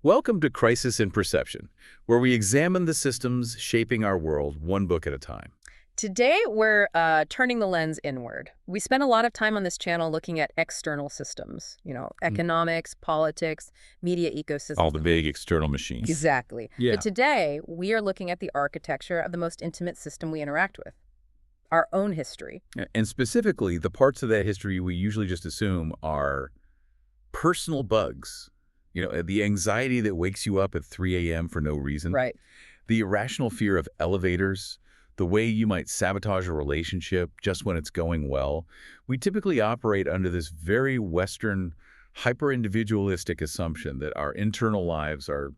Welcome to Crisis in Perception, where we examine the systems shaping our world one book at a time. Today, we're turning the lens inward. We spend a lot of time on this channel looking at external systems, Mm. economics, politics, media All the ecosystems. big external machines. Exactly. Yeah. But today, we are looking at the architecture of the most intimate system we interact with, our own history. And specifically, the parts of that history we usually just assume are personal bugs. The anxiety that wakes you up at 3 a.m. for no reason, Right. the irrational fear of elevators, the way you might sabotage a relationship just when it's going well. We typically operate under this very Western, hyper-individualistic assumption that our internal lives are,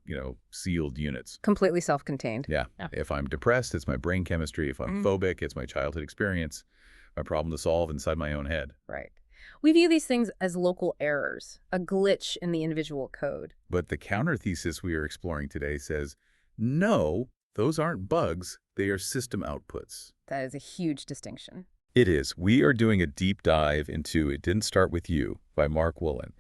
sealed units. Completely self-contained. Yeah. Yeah. If I'm depressed, it's my brain chemistry. If I'm phobic, it's my childhood experience, my problem to solve inside my own head. Right. We view these things as local errors, a glitch in the individual code. But the counter thesis we are exploring today says, no, those aren't bugs. They are system outputs. That is a huge distinction. It is. We are doing a deep dive into It Didn't Start With You by Mark Wolynn.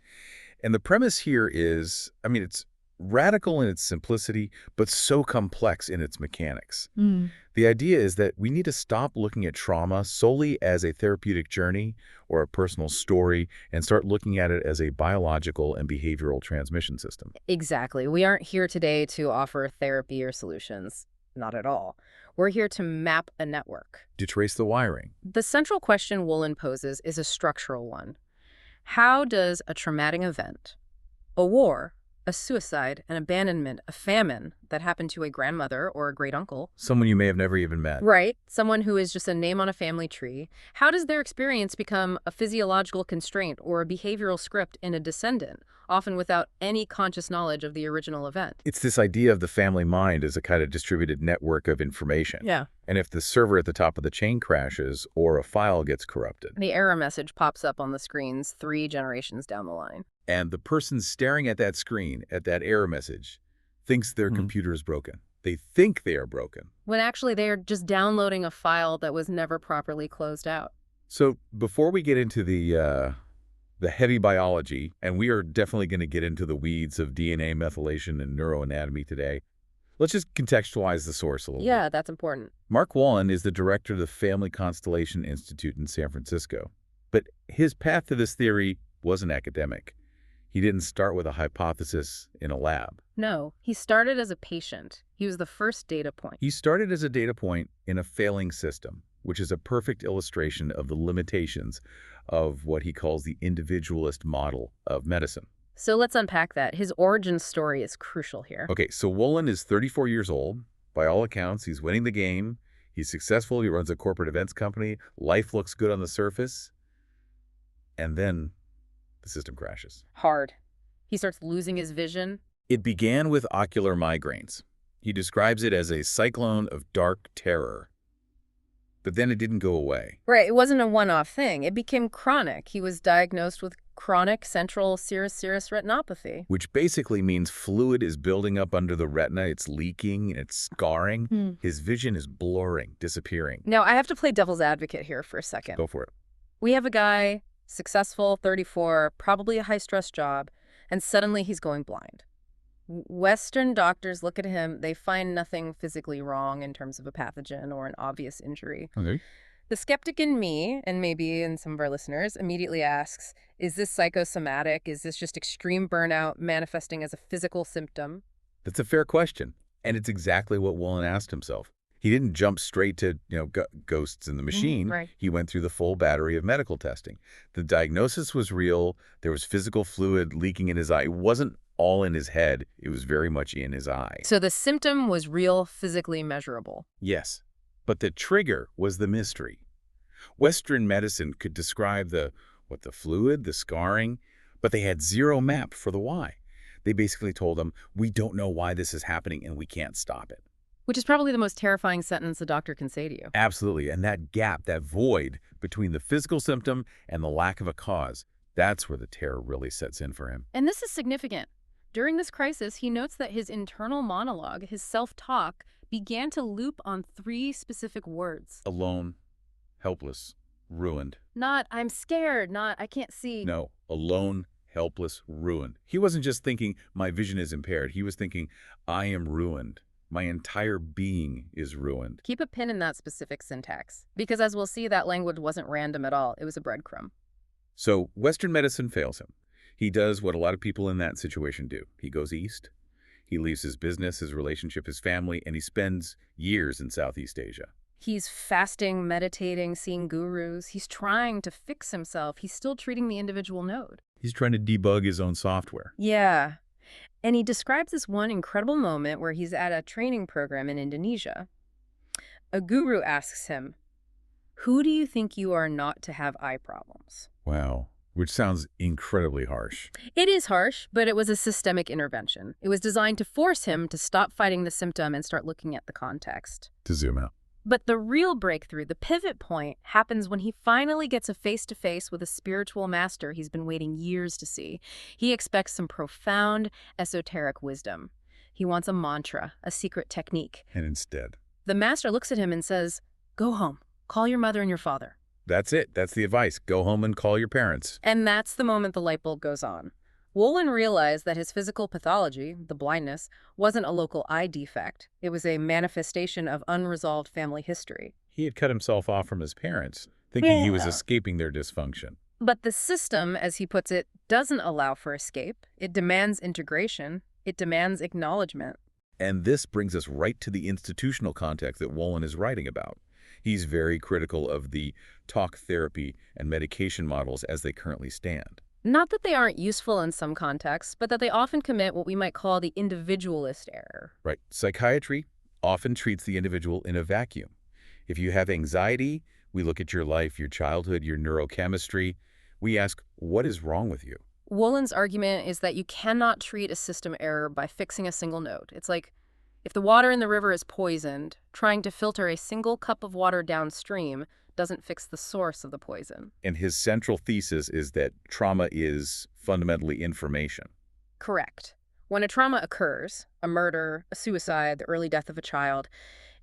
And the premise here is, it's radical in its simplicity, but so complex in its mechanics. The idea is that we need to stop looking at trauma solely as a therapeutic journey or a personal story and start looking at it as a biological and behavioral transmission system. Exactly. We aren't here today to offer therapy or solutions. Not at all. We're here to map a network. To trace the wiring. The central question Wolynn poses is a structural one. How does a traumatic event, a war, a suicide, an abandonment, a famine that happened to a grandmother or a great-uncle, Someone you may have never even met. right, someone who is just a name on a family tree, how does their experience become a physiological constraint or a behavioral script in a descendant, often without any conscious knowledge of the original event? It's this idea of the family mind as a kind of distributed network of information. Yeah. And if the server at the top of the chain crashes or a file gets corrupted, The error message pops up on the screens 3 generations down the line. and the person staring at that screen, at that error message, thinks their computer is broken. They think they are broken. When actually they are just downloading a file that was never properly closed out. So before we get into the heavy biology, and we are definitely going to get into the weeds of DNA methylation and neuroanatomy today, let's just contextualize the source a little bit. Yeah, that's important. Mark Wolynn is the director of the Family Constellation Institute in San Francisco. But his path to this theory wasn't academic. He didn't start with a hypothesis in a lab. No, he started as a patient. He was the first data point. He started as a data point in a failing system, which is a perfect illustration of the limitations of what he calls the individualist model of medicine. So let's unpack that. His origin story is crucial here. Okay, so Wolynn is 34 years old. By all accounts, he's winning the game. He's successful. He runs a corporate events company. Life looks good on the surface. And then the system crashes. Hard. He starts losing his vision. It began with ocular migraines. He describes it as a cyclone of dark terror. But then it didn't go away. Right, it wasn't a one-off thing. It became chronic. He was diagnosed with chronic central serous retinopathy. Which basically means fluid is building up under the retina. It's leaking, it's scarring. His vision is blurring, disappearing. Now, I have to play devil's advocate here for a second. Go for it. We have a guy, successful, 34, probably a high-stress job, and suddenly he's going blind. Western doctors look at him, they find nothing physically wrong in terms of a pathogen or an obvious injury. Okay. The skeptic in me, and maybe in some of our listeners, immediately asks, is this psychosomatic? Is this just extreme burnout manifesting as a physical symptom? That's a fair question. And it's exactly what Wolynn asked himself. He didn't jump straight to, ghosts in the machine. Right. He went through the full battery of medical testing. The diagnosis was real. There was physical fluid leaking in his eye. It wasn't all in his head. It was very much in his eye. So the symptom was real, physically measurable. Yes. But the trigger was the mystery. Western medicine could describe the fluid, the scarring, but they had zero map for the why. They basically told him, we don't know why this is happening and we can't stop it. Which is probably the most terrifying sentence a doctor can say to you. Absolutely. And that gap, that void between the physical symptom and the lack of a cause, that's where the terror really sets in for him. And this is significant. During this crisis, he notes that his internal monologue, his self-talk, began to loop on 3 specific words. Alone, helpless, ruined. Not, I'm scared, not, I can't see. No, alone, helpless, ruined. He wasn't just thinking, my vision is impaired. He was thinking, I am ruined. My entire being is ruined. Keep a pin in that specific syntax, because as we'll see, that language wasn't random at all. It was a breadcrumb. So Western medicine fails him. He does what a lot of people in that situation do. He goes east. He leaves his business, his relationship, his family, and he spends years in Southeast Asia. He's fasting, meditating, seeing gurus. He's trying to fix himself. He's still treating the individual node. He's trying to debug his own software. Yeah. And he describes this one incredible moment where he's at a training program in Indonesia. A guru asks him, "Who do you think you are not to have eye problems?" Wow. Which sounds incredibly harsh. It is harsh, but it was a systemic intervention. It was designed to force him to stop fighting the symptom and start looking at the context. To zoom out. But the real breakthrough, the pivot point, happens when he finally gets a face-to-face with a spiritual master he's been waiting years to see. He expects some profound, esoteric wisdom. He wants a mantra, a secret technique. And instead, The master looks at him and says, "Go home. Call your mother and your father." that's it. That's the advice. Go home and call your parents. And that's the moment the light bulb goes on. Wolynn realized that his physical pathology, the blindness, wasn't a local eye defect. It was a manifestation of unresolved family history. He had cut himself off from his parents, thinking he was Yeah. escaping their dysfunction. But the system, as he puts it, doesn't allow for escape. It demands integration. It demands acknowledgement. And this brings us right to the institutional context that Wolynn is writing about. He's very critical of the talk therapy and medication models as they currently stand. Not that they aren't useful in some contexts, but that they often commit what we might call the individualist error. Right. Psychiatry often treats the individual in a vacuum. If you have anxiety, we look at your life, your childhood, your neurochemistry. We ask, what is wrong with you? Wolynn's argument is that you cannot treat a system error by fixing a single node. It's like, if the water in the river is poisoned, trying to filter a single cup of water downstream doesn't fix the source of the poison. And his central thesis is that trauma is fundamentally information. Correct. When a trauma occurs, a murder, a suicide, the early death of a child,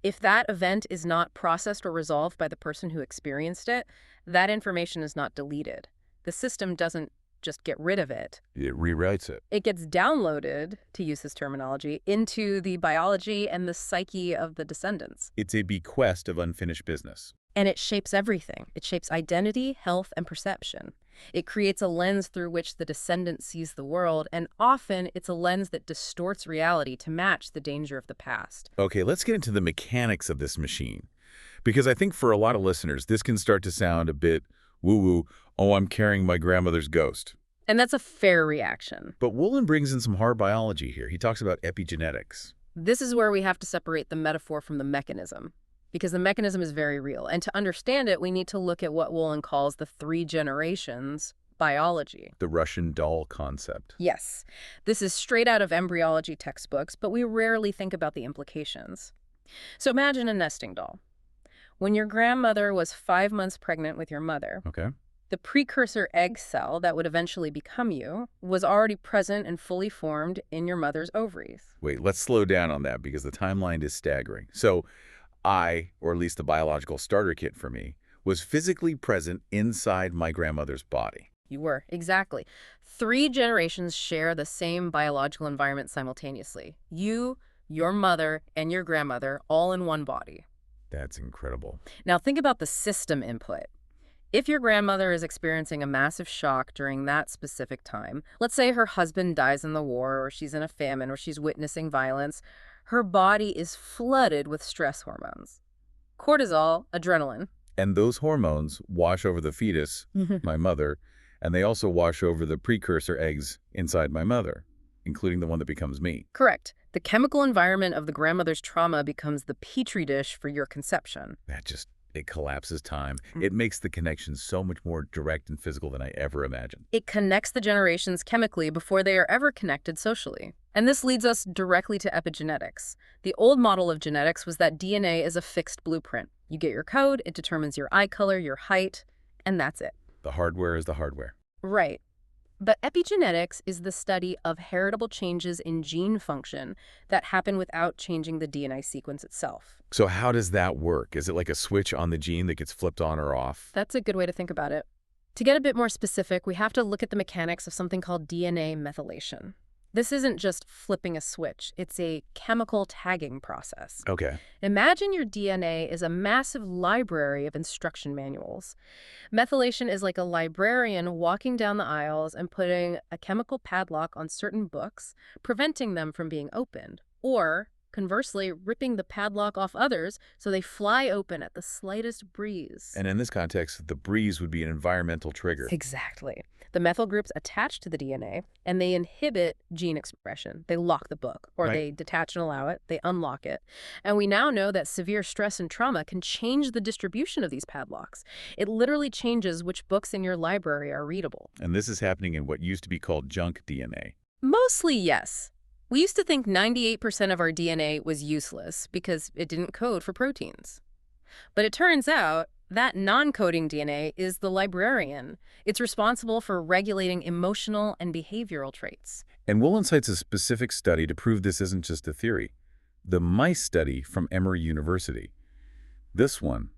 if that event is not processed or resolved by the person who experienced it, that information is not deleted. The system doesn't just get rid of it. It rewrites it. It gets downloaded, to use his terminology, into the biology and the psyche of the descendants. It's a bequest of unfinished business. And it shapes everything. It shapes identity, health, and perception. It creates a lens through which the descendant sees the world, and often it's a lens that distorts reality to match the danger of the past. Okay, let's get into the mechanics of this machine. Because I think for a lot of listeners, this can start to sound a bit woo-woo. Oh, I'm carrying my grandmother's ghost. And that's a fair reaction. But Wolynn brings in some hard biology here. He talks about epigenetics. This is where we have to separate the metaphor from the mechanism, because the mechanism is very real. And to understand it, we need to look at what Wolynn calls the 3 generations biology. The Russian doll concept. Yes, this is straight out of embryology textbooks, but we rarely think about the implications. So imagine a nesting doll. When your grandmother was 5 months pregnant with your mother, Okay. the precursor egg cell that would eventually become you was already present and fully formed in your mother's ovaries. Wait, let's slow down on that because the timeline is staggering. So I, or at least the biological starter kit for me, was physically present inside my grandmother's body. You were, exactly. 3 generations share the same biological environment simultaneously. You, your mother, and your grandmother all in one body. That's incredible. Now think about the system input. If your grandmother is experiencing a massive shock during that specific time, let's say her husband dies in the war, or she's in a famine, or she's witnessing violence, her body is flooded with stress hormones. Cortisol, adrenaline. And those hormones wash over the fetus, my mother, and they also wash over the precursor eggs inside my mother, including the one that becomes me. Correct. The chemical environment of the grandmother's trauma becomes the petri dish for your conception. It collapses time. It makes the connection so much more direct and physical than I ever imagined. It connects the generations chemically before they are ever connected socially. And this leads us directly to epigenetics. The old model of genetics was that DNA is a fixed blueprint. You get your code, it determines your eye color, your height, and that's it. The hardware is the hardware. Right. But epigenetics is the study of heritable changes in gene function that happen without changing the DNA sequence itself. So how does that work? Is it like a switch on the gene that gets flipped on or off? That's a good way to think about it. To get a bit more specific, we have to look at the mechanics of something called DNA methylation. This isn't just flipping a switch, it's a chemical tagging process. Okay. Imagine your DNA is a massive library of instruction manuals. Methylation is like a librarian walking down the aisles and putting a chemical padlock on certain books, preventing them from being opened, or conversely, ripping the padlock off others so they fly open at the slightest breeze. And in this context, the breeze would be an environmental trigger. Exactly. The methyl groups attach to the DNA, and they inhibit gene expression. They lock the book, or Right. they detach and allow it. They unlock it. And we now know that severe stress and trauma can change the distribution of these padlocks. It literally changes which books in your library are readable. And this is happening in what used to be called junk DNA. Mostly, yes. We used to think 98% of our DNA was useless because it didn't code for proteins. But it turns out that non-coding DNA is the librarian. It's responsible for regulating emotional and behavioral traits. And Wolynn cites a specific study to prove this isn't just a theory. The mice study from Emory University. This one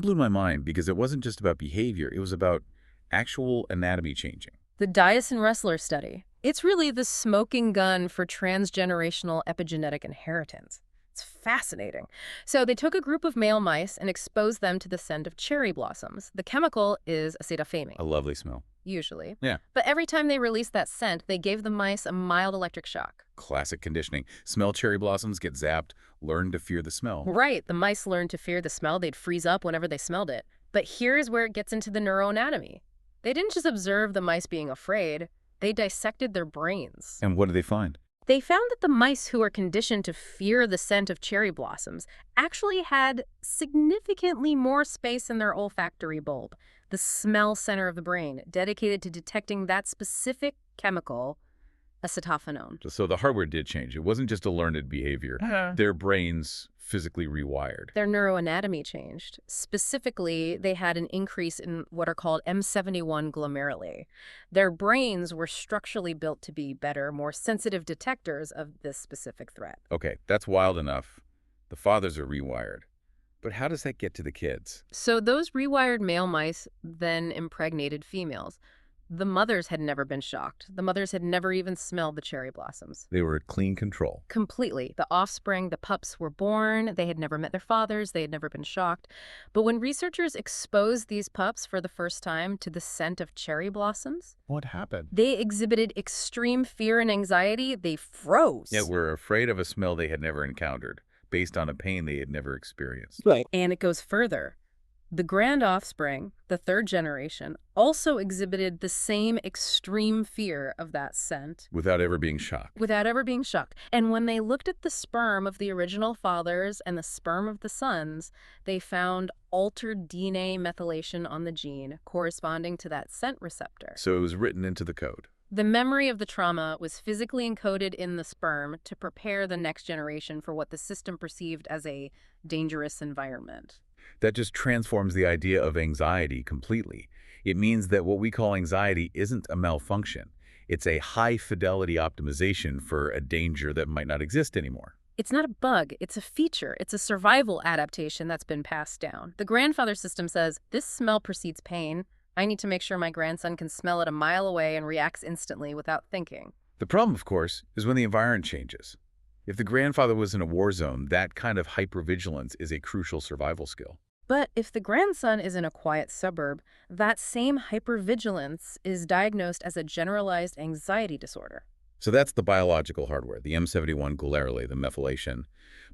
blew my mind because it wasn't just about behavior, it was about actual anatomy changing. The Dyson-Ressler study. It's really the smoking gun for transgenerational epigenetic inheritance. It's fascinating. So they took a group of male mice and exposed them to the scent of cherry blossoms. The chemical is acetophamine, A lovely smell. usually. Yeah. But every time they released that scent, they gave the mice a mild electric shock. Classic conditioning. Smell cherry blossoms, get zapped, learn to fear the smell. Right, the mice learned to fear the smell. They'd freeze up whenever they smelled it. But here's where it gets into the neuroanatomy. They didn't just observe the mice being afraid. They dissected their brains. And what did they find? They found that the mice who were conditioned to fear the scent of cherry blossoms actually had significantly more space in their olfactory bulb, the smell center of the brain, dedicated to detecting that specific chemical, acetophenone. So the hardware did change. It wasn't just a learned behavior. Their brains physically rewired. Their neuroanatomy changed. Specifically, they had an increase in what are called M71 glomeruli. Their brains were structurally built to be better, more sensitive detectors of this specific threat. Okay, that's wild enough. The fathers are rewired. But how does that get to the kids? So those rewired male mice then impregnated females. The mothers had never been shocked. The mothers had never even smelled the cherry blossoms. They were clean control. Completely. The offspring, the pups were born. They had never met their fathers. They had never been shocked. But when researchers exposed these pups for the first time to the scent of cherry blossoms, What happened? they exhibited extreme fear and anxiety. They froze. Yeah, were afraid of a smell they had never encountered, based on a pain they had never experienced. Right. And it goes further. The grand offspring, the third generation, also exhibited the same extreme fear of that scent Without ever being shocked. without ever being shocked. And when they looked at the sperm of the original fathers and the sperm of the sons, they found altered DNA methylation on the gene corresponding to that scent receptor. So it was written into the code. The memory of the trauma was physically encoded in the sperm to prepare the next generation for what the system perceived as a dangerous environment. That just transforms the idea of anxiety completely. It means that what we call anxiety isn't a malfunction. It's a high-fidelity optimization for a danger that might not exist anymore. It's not a bug, it's a feature. It's a survival adaptation that's been passed down. The grandfather system says, this smell precedes pain. I need to make sure my grandson can smell it a mile away and reacts instantly without thinking. The problem, of course, is when the environment changes. If the grandfather was in a war zone, that kind of hypervigilance is a crucial survival skill. But if the grandson is in a quiet suburb, that same hypervigilance is diagnosed as a generalized anxiety disorder. So that's the biological hardware, the M71 glomeruli, the methylation.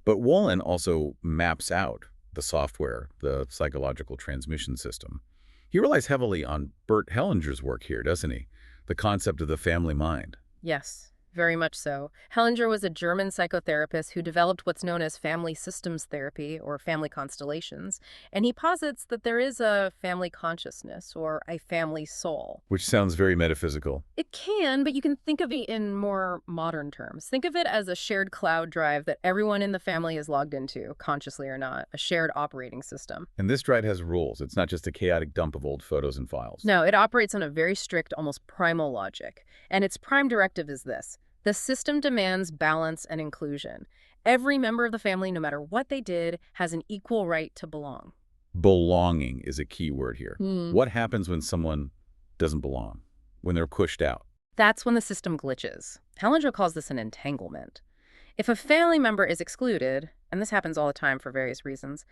But Wolynn also maps out the software, the psychological transmission system. He relies heavily on Bert Hellinger's work here, doesn't he? The concept of the family mind. Yes, very much so. Hellinger was a German psychotherapist who developed what's known as family systems therapy, or family constellations, and he posits that there is a family consciousness, or a family soul. Which sounds very metaphysical. It can, but you can think of it in more modern terms. Think of it as a shared cloud drive that everyone in the family is logged into, consciously or not, a shared operating system. And this drive has rules. It's not just a chaotic dump of old photos and files. No, it operates on a very strict, almost primal logic, and its prime directive is this. The system demands balance and inclusion. Every member of the family, no matter what they did, has an equal right to belong. Belonging is a key word here. Hmm. What happens when someone doesn't belong, when they're pushed out? That's when the system glitches. Hellinger calls this an entanglement. If a family member is excluded, and this happens all the time for various reasons,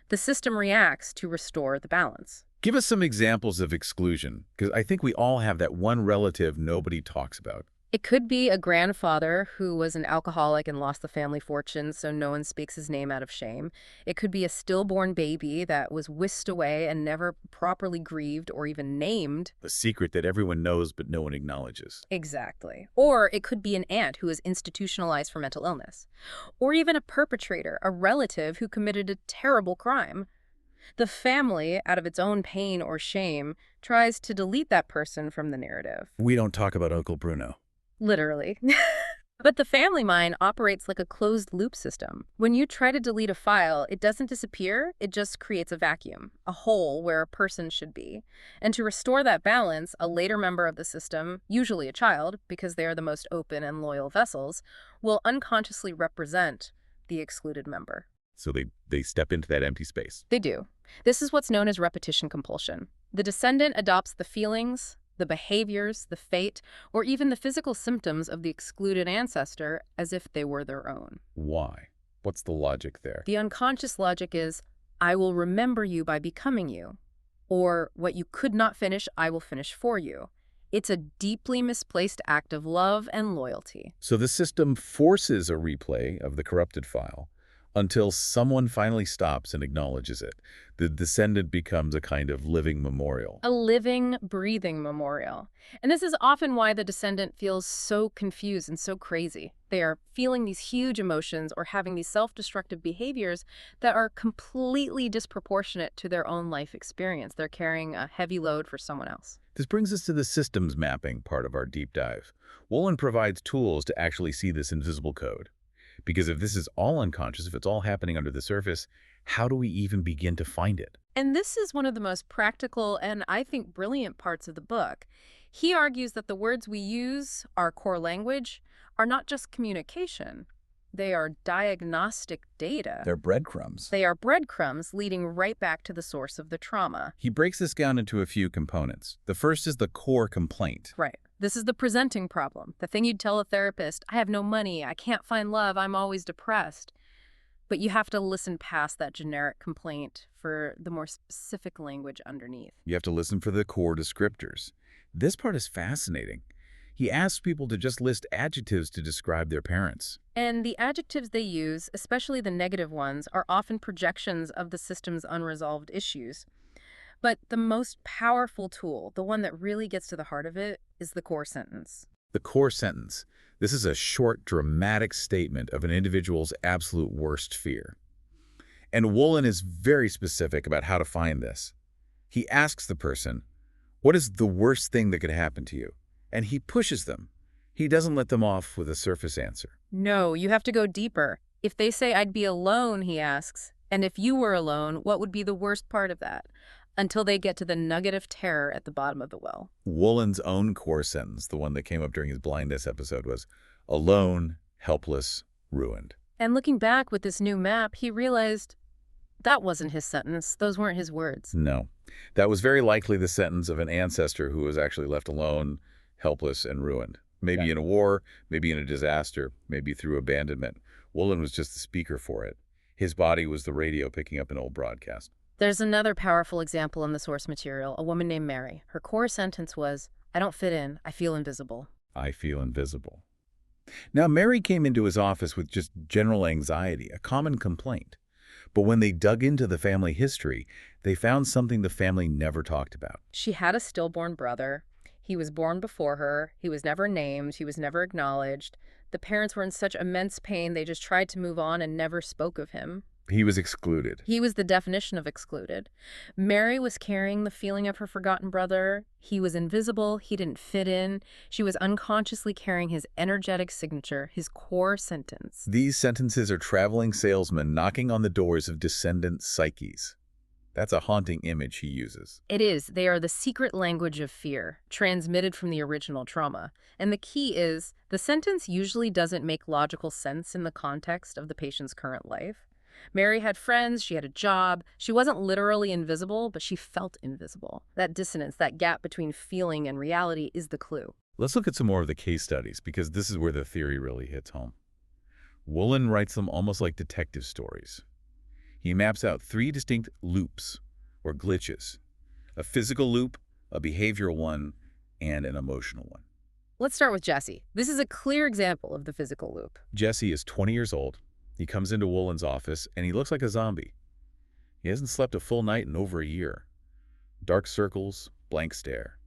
the system reacts to restore the balance. Give us some examples of exclusion, because I think we all have that one relative nobody talks about. It could be a grandfather who was an alcoholic and lost the family fortune, so no one speaks his name out of shame. It could be a stillborn baby that was whisked away and never properly grieved or even named. The secret that everyone knows but no one acknowledges. Exactly. Or it could be an aunt who is institutionalized for mental illness. Or even a perpetrator, a relative who committed a terrible crime. The family, out of its own pain or shame, tries to delete that person from the narrative. We don't talk about Uncle Bruno. Literally. But the family mind operates like a closed-loop system. When you try to delete a file, it doesn't disappear, it just creates a vacuum, a hole where a person should be. And to restore that balance, a later member of the system, usually a child, because they are the most open and loyal vessels, will unconsciously represent the excluded member. So they step into that empty space. They do. This is what's known as repetition compulsion. The descendant adopts the feelings, the behaviors, the fate, or even the physical symptoms of the excluded ancestor as if they were their own. Why? What's the logic there? The unconscious logic is, I will remember you by becoming you. Or, what you could not finish, I will finish for you. It's a deeply misplaced act of love and loyalty. So the system forces a replay of the corrupted file until someone finally stops and acknowledges it. The descendant becomes a kind of living memorial. A living, breathing memorial. And this is often why the descendant feels so confused and so crazy. They are feeling these huge emotions or having these self-destructive behaviors that are completely disproportionate to their own life experience. They're carrying a heavy load for someone else. This brings us to the systems mapping part of our deep dive. Wolynn provides tools to actually see this invisible code. Because if this is all unconscious, if it's all happening under the surface, how do we even begin to find it? And this is one of the most practical and, I think, brilliant parts of the book. He argues that the words we use, our core language, are not just communication. They are diagnostic data. They're breadcrumbs. They are breadcrumbs leading right back to the source of the trauma. He breaks this down into a few components. The first is the core complaint. Right. This is the presenting problem. The thing you'd tell a therapist, I have no money, I can't find love, I'm always depressed. But you have to listen past that generic complaint for the more specific language underneath. You have to listen for the core descriptors. This part is fascinating. He asks people to just list adjectives to describe their parents. And the adjectives they use, especially the negative ones, are often projections of the system's unresolved issues. But the most powerful tool, the one that really gets to the heart of it, is the core sentence. The core sentence. This is a short, dramatic statement of an individual's absolute worst fear. And Wolynn is very specific about how to find this. He asks the person, what is the worst thing that could happen to you? And he pushes them. He doesn't let them off with a surface answer. No, you have to go deeper. If they say, I'd be alone, he asks, and if you were alone, what would be the worst part of that? Until they get to the nugget of terror at the bottom of the well. Wolynn's own core sentence, the one that came up during his blindness episode, was alone, helpless, ruined. And looking back with this new map, he realized that wasn't his sentence. Those weren't his words. No. That was very likely the sentence of an ancestor who was actually left alone, helpless, and ruined. Maybe in a war, maybe in a disaster, maybe through abandonment. Wolynn was just the speaker for it. His body was the radio picking up an old broadcast. There's another powerful example in the source material, a woman named Mary. Her core sentence was, I don't fit in, I feel invisible. I feel invisible. Now, Mary came into his office with just general anxiety, a common complaint. But when they dug into the family history, they found something the family never talked about. She had a stillborn brother. He was born before her. He was never named. He was never acknowledged. The parents were in such immense pain, they just tried to move on and never spoke of him. He was excluded. He was the definition of excluded. Mary was carrying the feeling of her forgotten brother. He was invisible. He didn't fit in. She was unconsciously carrying his energetic signature, his core sentence. These sentences are traveling salesmen knocking on the doors of descendant psyches. That's a haunting image he uses. It is. They are the secret language of fear, transmitted from the original trauma. And the key is, the sentence usually doesn't make logical sense in the context of the patient's current life. Mary had friends, she had a job. She wasn't literally invisible, but she felt invisible. That dissonance, that gap between feeling and reality is the clue. Let's look at some more of the case studies, because this is where the theory really hits home. Wolynn writes them almost like detective stories. He maps out 3 distinct loops, or glitches: a physical loop, a behavioral one, and an emotional one. Let's start with Jesse. This is a clear example of the physical loop. Jesse is 20 years old. He comes into Wolynn's office, and he looks like a zombie. He hasn't slept a full night in over a year. Dark circles, blank stare.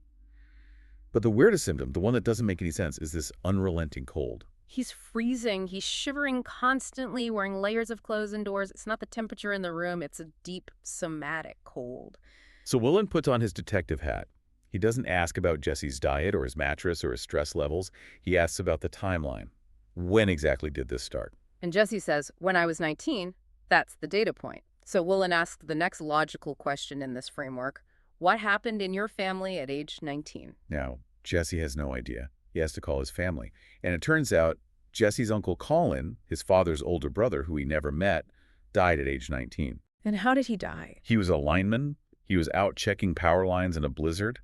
But the weirdest symptom, the one that doesn't make any sense, is this unrelenting cold. He's freezing, he's shivering constantly, wearing layers of clothes indoors. It's not the temperature in the room, it's a deep somatic cold. So Wolynn puts on his detective hat. He doesn't ask about Jesse's diet or his mattress or his stress levels. He asks about the timeline. When exactly did this start? And Jesse says, when I was 19, that's the data point. So Wolynn asks the next logical question in this framework: what happened in your family at age 19? Now, Jesse has no idea. He has to call his family. And it turns out Jesse's uncle Colin, his father's older brother who he never met, died at age 19. And how did he die? He was a lineman. He was out checking power lines in a blizzard.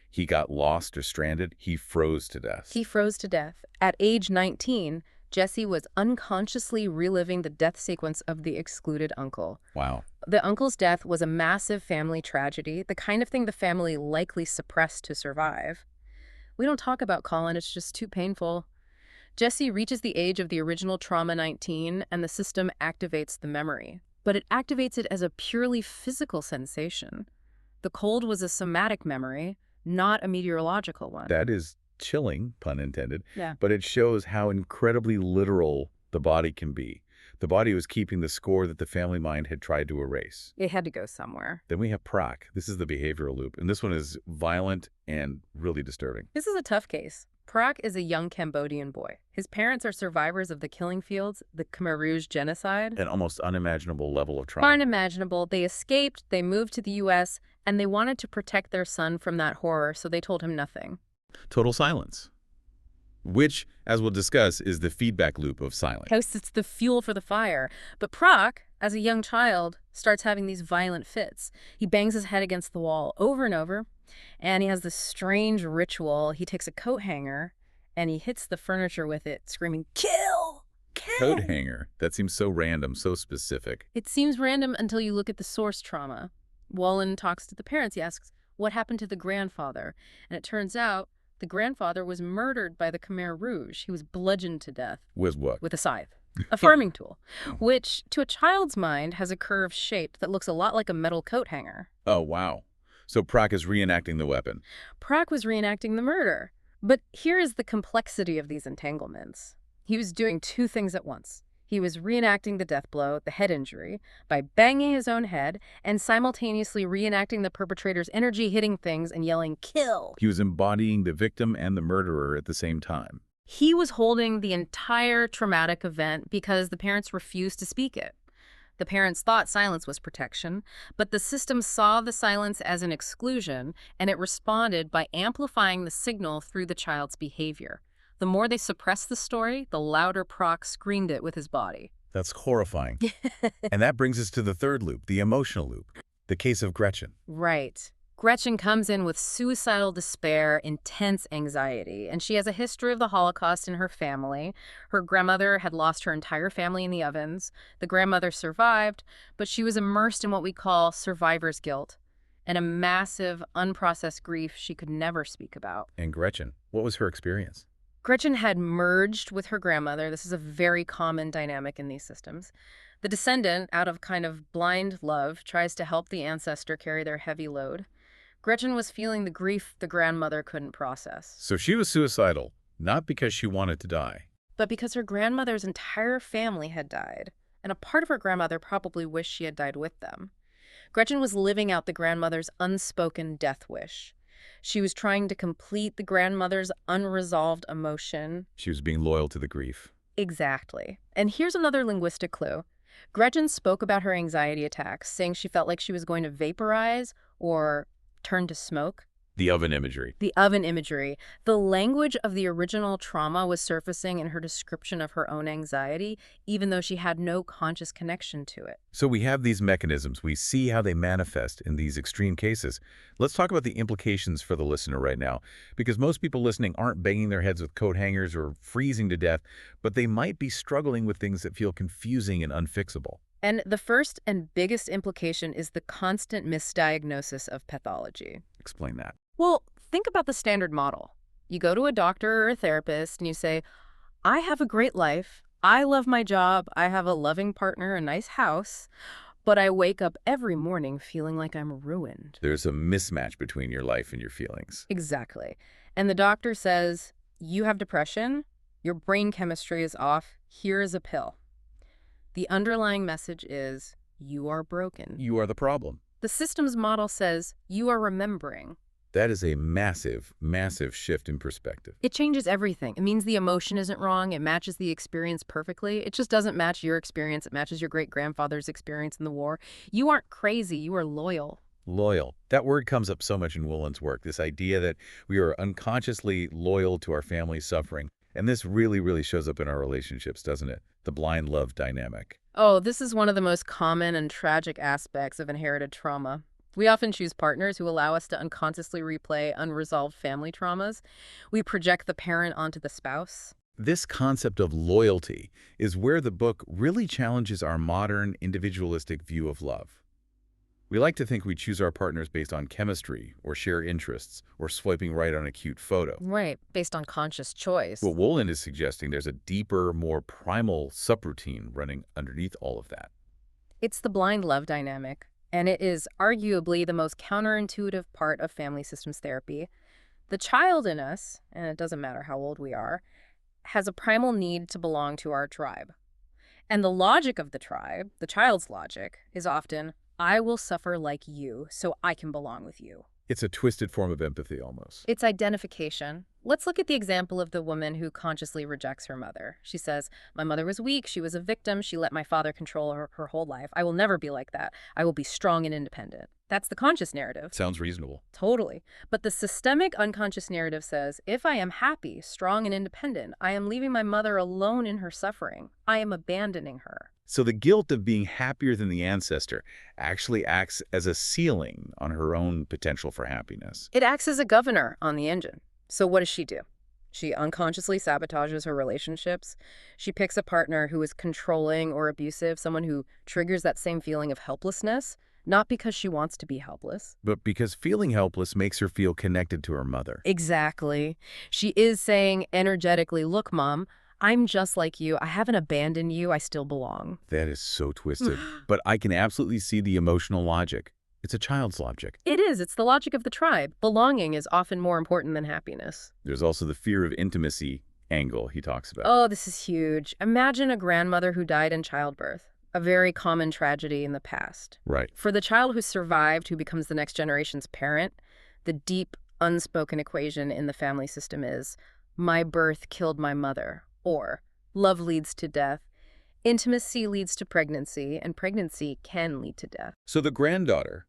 He got lost or stranded. He froze to death. He froze to death. At age 19, Jesse was unconsciously reliving the death sequence of the excluded uncle. Wow. The uncle's death was a massive family tragedy, the kind of thing the family likely suppressed to survive. We don't talk about Colin, it's just too painful. Jesse reaches the age of the original trauma 19, and the system activates the memory. But it activates it as a purely physical sensation. The cold was a somatic memory, not a meteorological one. That is chilling, pun intended. Yeah. But it shows how incredibly literal the body can be. The body was keeping the score that the family mind had tried to erase. It had to go somewhere. Then we have Proc. This is the behavioral loop, and this one is violent and really disturbing. This is a tough case. Prak is a young Cambodian boy. His parents are survivors of the killing fields, the Khmer Rouge genocide. An almost unimaginable level of trauma. Unimaginable. They escaped, they moved to the U.S., and they wanted to protect their son from that horror, so they told him nothing. Total silence. Which, as we'll discuss, is the feedback loop of silence. It's the fuel for the fire. But Prak, as a young child, starts having these violent fits. He bangs his head against the wall over and over, and he has this strange ritual. He takes a coat hanger, and he hits the furniture with it, screaming, "Kill! Kill!" Coat hanger? That seems so random, so specific. It seems random until you look at the source trauma. Wolynn talks to the parents. He asks, what happened to the grandfather? And it turns out the grandfather was murdered by the Khmer Rouge. He was bludgeoned to death. With what? With a scythe. A farming tool, which, to a child's mind, has a curved shape that looks a lot like a metal coat hanger. Oh, wow. So Proc is reenacting the weapon. Prak was reenacting the murder. But here is the complexity of these entanglements. He was doing two things at once. He was reenacting the death blow, the head injury, by banging his own head and simultaneously reenacting the perpetrator's energy hitting things and yelling, "Kill!" He was embodying the victim and the murderer at the same time. He was holding the entire traumatic event because the parents refused to speak it. The parents thought silence was protection, but the system saw the silence as an exclusion, and it responded by amplifying the signal through the child's behavior. The more they suppressed the story, the louder Proc screamed it with his body. That's horrifying. And that brings us to the third loop, the emotional loop, the case of Gretchen. Right. Gretchen comes in with suicidal despair, intense anxiety, and she has a history of the Holocaust in her family. Her grandmother had lost her entire family in the ovens. The grandmother survived, but she was immersed in what we call survivor's guilt and a massive, unprocessed grief she could never speak about. And Gretchen, what was her experience? Gretchen had merged with her grandmother. This is a very common dynamic in these systems. The descendant, out of kind of blind love, tries to help the ancestor carry their heavy load. Gretchen was feeling the grief the grandmother couldn't process. So she was suicidal, not because she wanted to die. But because her grandmother's entire family had died, and a part of her grandmother probably wished she had died with them. Gretchen was living out the grandmother's unspoken death wish. She was trying to complete the grandmother's unresolved emotion. She was being loyal to the grief. Exactly. And here's another linguistic clue. Gretchen spoke about her anxiety attacks, saying she felt like she was going to vaporize or turn to smoke. The oven imagery. The oven imagery. The language of the original trauma was surfacing in her description of her own anxiety, even though she had no conscious connection to it. So we have these mechanisms. We see how they manifest in these extreme cases. Let's talk about the implications for the listener right now, because most people listening aren't banging their heads with coat hangers or freezing to death, but they might be struggling with things that feel confusing and unfixable. And the first and biggest implication is the constant misdiagnosis of pathology. Explain that. Well, think about the standard model. You go to a doctor or a therapist and you say, I have a great life. I love my job. I have a loving partner, a nice house, but I wake up every morning feeling like I'm ruined. There's a mismatch between your life and your feelings. Exactly. And the doctor says, you have depression. Your brain chemistry is off. Here is a pill. The underlying message is, you are broken. You are the problem. The systems model says, you are remembering. That is a massive, massive shift in perspective. It changes everything. It means the emotion isn't wrong. It matches the experience perfectly. It just doesn't match your experience. It matches your great-grandfather's experience in the war. You aren't crazy. You are loyal. Loyal. That word comes up so much in Wolynn's work, this idea that we are unconsciously loyal to our family's suffering. And this really, really shows up in our relationships, doesn't it? The blind love dynamic. Oh, this is one of the most common and tragic aspects of inherited trauma. We often choose partners who allow us to unconsciously replay unresolved family traumas. We project the parent onto the spouse. This concept of loyalty is where the book really challenges our modern, individualistic view of love. We like to think we choose our partners based on chemistry or shared interests or swiping right on a cute photo. Right, based on conscious choice. What Wolynn is suggesting, there's a deeper, more primal subroutine running underneath all of that. It's the blind love dynamic, and it is arguably the most counterintuitive part of family systems therapy. The child in us, and it doesn't matter how old we are, has a primal need to belong to our tribe. And the logic of the tribe, the child's logic, is often, I will suffer like you so I can belong with you. It's a twisted form of empathy almost. It's identification. Let's look at the example of the woman who consciously rejects her mother. She says, my mother was weak. She was a victim. She let my father control her whole life. I will never be like that. I will be strong and independent. That's the conscious narrative. Sounds reasonable. Totally. But the systemic unconscious narrative says, if I am happy, strong, and independent, I am leaving my mother alone in her suffering. I am abandoning her. So the guilt of being happier than the ancestor actually acts as a ceiling on her own potential for happiness. It acts as a governor on the engine. So what does she do? She unconsciously sabotages her relationships. She picks a partner who is controlling or abusive, someone who triggers that same feeling of helplessness, not because she wants to be helpless. But because feeling helpless makes her feel connected to her mother. Exactly. She is saying energetically, look, Mom, I'm just like you. I haven't abandoned you. I still belong. That is so twisted. But I can absolutely see the emotional logic. It's a child's logic. It is. It's the logic of the tribe. Belonging is often more important than happiness. There's also the fear of intimacy angle he talks about. Oh, this is huge. Imagine a grandmother who died in childbirth, a very common tragedy in the past. Right. For the child who survived, who becomes the next generation's parent, the deep, unspoken equation in the family system is, my birth killed my mother, or love leads to death, intimacy leads to pregnancy, and pregnancy can lead to death. So the granddaughter,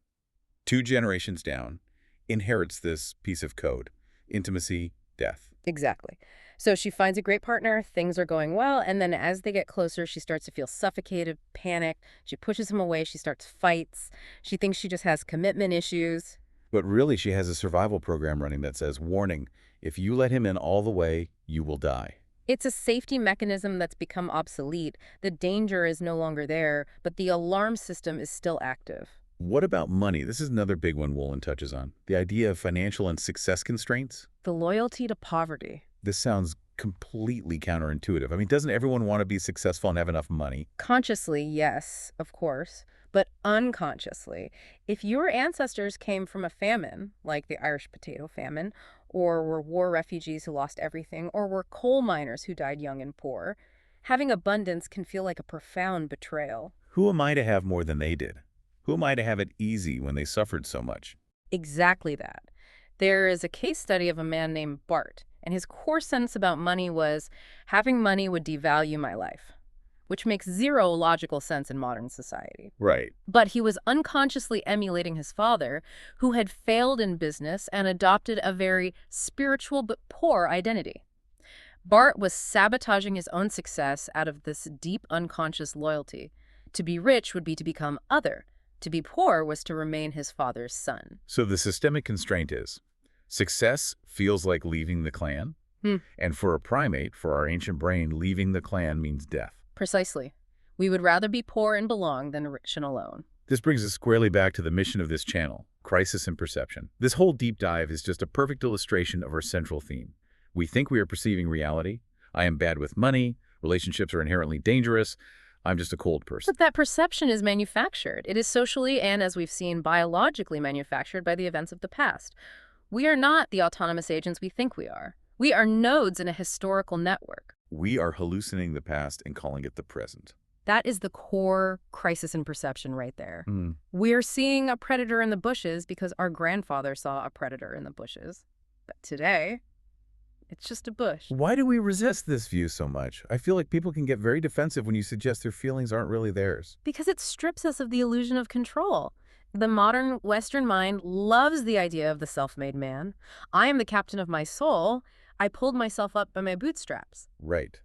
2 generations down, inherits this piece of code. Intimacy, death. Exactly. So she finds a great partner, things are going well, and then as they get closer, she starts to feel suffocated, panicked. She pushes him away, she starts fights. She thinks she just has commitment issues. But really, she has a survival program running that says, warning, if you let him in all the way, you will die. It's a safety mechanism that's become obsolete. The danger is no longer there, but the alarm system is still active. What about money? This is another big one Wolynn touches on. The idea of financial and success constraints. The loyalty to poverty. This sounds completely counterintuitive. I mean, doesn't everyone want to be successful and have enough money? Consciously, yes, of course, but unconsciously. If your ancestors came from a famine, like the Irish potato famine, or were war refugees who lost everything, or were coal miners who died young and poor, having abundance can feel like a profound betrayal. Who am I to have more than they did? Who am I to have it easy when they suffered so much? Exactly that. There is a case study of a man named Bart, and his core sentence about money was, having money would devalue my life. which makes zero logical sense in modern society. Right. But he was unconsciously emulating his father, who had failed in business and adopted a very spiritual but poor identity. Bart was sabotaging his own success out of this deep unconscious loyalty. To be rich would be to become other. To be poor was to remain his father's son. So the systemic constraint is success feels like leaving the clan, and for a primate, for our ancient brain, leaving the clan means death. Precisely. We would rather be poor and belong than rich and alone. This brings us squarely back to the mission of this channel, Crisis in Perception. This whole deep dive is just a perfect illustration of our central theme. We think we are perceiving reality. I am bad with money. Relationships are inherently dangerous. I'm just a cold person. But that perception is manufactured. It is socially and, as we've seen, biologically manufactured by the events of the past. We are not the autonomous agents we think we are. We are nodes in a historical network. We are hallucinating the past and calling it the present. That is the core crisis in perception right there. We're seeing a predator in the bushes because our grandfather saw a predator in the bushes. But today, it's just a bush. Why do we resist this view so much? I feel like people can get very defensive when you suggest their feelings aren't really theirs. Because it strips us of the illusion of control. The modern Western mind loves the idea of the self-made man. I am the captain of my soul. I pulled myself up by my bootstraps. Right.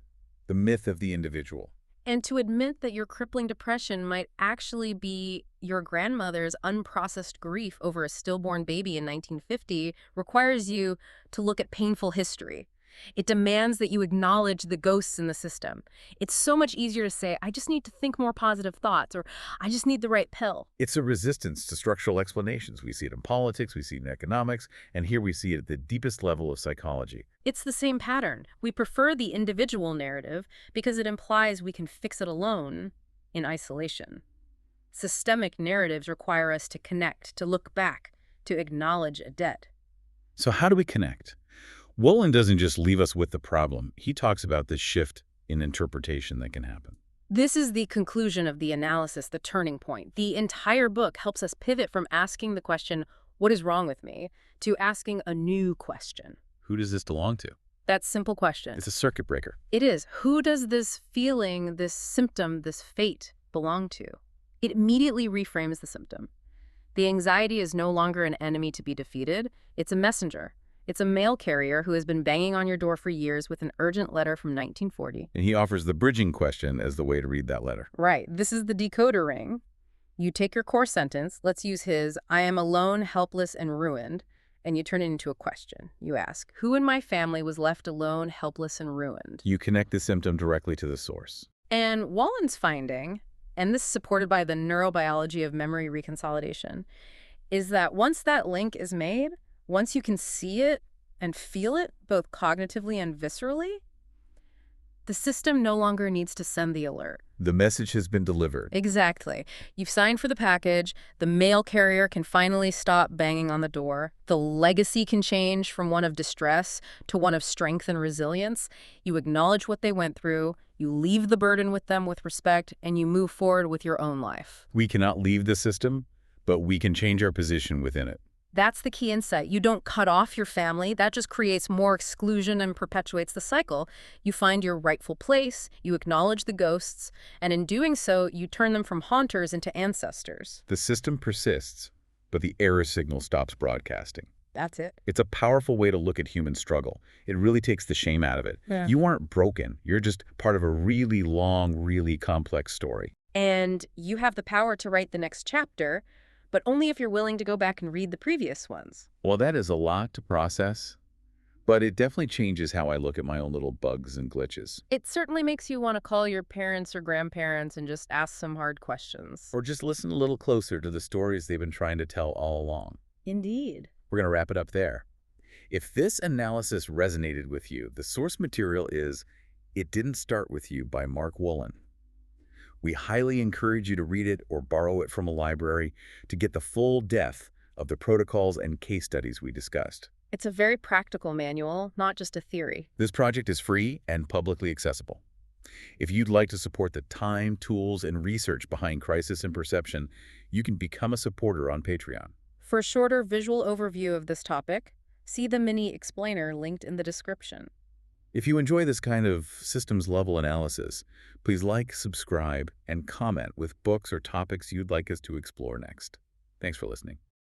The myth of the individual. And to admit that your crippling depression might actually be your grandmother's unprocessed grief over a stillborn baby in 1950 requires you to look at painful history. It demands that you acknowledge the ghosts in the system. It's so much easier to say, I just need to think more positive thoughts, or I just need the right pill. It's a resistance to structural explanations. We see it in politics, we see it in economics, and here we see it at the deepest level of psychology. It's the same pattern. We prefer the individual narrative because it implies we can fix it alone in isolation. Systemic narratives require us to connect, to look back, to acknowledge a debt. So how do we connect? Wolynn doesn't just leave us with the problem. He talks about this shift in interpretation that can happen. This is the conclusion of the analysis, the turning point. The entire book helps us pivot from asking the question, what is wrong with me, to asking a new question. Who does this belong to? That simple question. It's a circuit breaker. It is. Who does this feeling, this symptom, this fate belong to? It immediately reframes the symptom. The anxiety is no longer an enemy to be defeated. It's a messenger. It's a mail carrier who has been banging on your door for years with an urgent letter from 1940. And he offers the bridging question as the way to read that letter. Right. This is the decoder ring. You take your core sentence, let's use his, I am alone, helpless, and ruined, and you turn it into a question. You ask, who in my family was left alone, helpless, and ruined? You connect the symptom directly to the source. And Wolynn's finding, and this is supported by the neurobiology of memory reconsolidation, is that once that link is made, once you can see it and feel it, both cognitively and viscerally, the system no longer needs to send the alert. The message has been delivered. Exactly. You've signed for the package. The mail carrier can finally stop banging on the door. The legacy can change from one of distress to one of strength and resilience. You acknowledge what they went through. You leave the burden with them with respect, and you move forward with your own life. We cannot leave the system, but we can change our position within it. That's the key insight. You don't cut off your family. That just creates more exclusion and perpetuates the cycle. You find your rightful place, you acknowledge the ghosts, and in doing so, you turn them from haunters into ancestors. The system persists, but the error signal stops broadcasting. That's it. It's a powerful way to look at human struggle. It really takes the shame out of it. Yeah. You aren't broken. You're just part of a really long, really complex story. And you have the power to write the next chapter, but only if you're willing to go back and read the previous ones. Well, that is a lot to process, but it definitely changes how I look at my own little bugs and glitches. It certainly makes you want to call your parents or grandparents and just ask some hard questions. Or just listen a little closer to the stories they've been trying to tell all along. Indeed. We're going to wrap it up there. If this analysis resonated with you, the source material is It Didn't Start With You by Mark Wolynn. We highly encourage you to read it or borrow it from a library to get the full depth of the protocols and case studies we discussed. It's a very practical manual, not just a theory. This project is free and publicly accessible. If you'd like to support the time, tools, and research behind Crisis in Perception, you can become a supporter on Patreon. For a shorter visual overview of this topic, see the mini explainer linked in the description. If you enjoy this kind of systems-level analysis, please like, subscribe, and comment with books or topics you'd like us to explore next. Thanks for listening.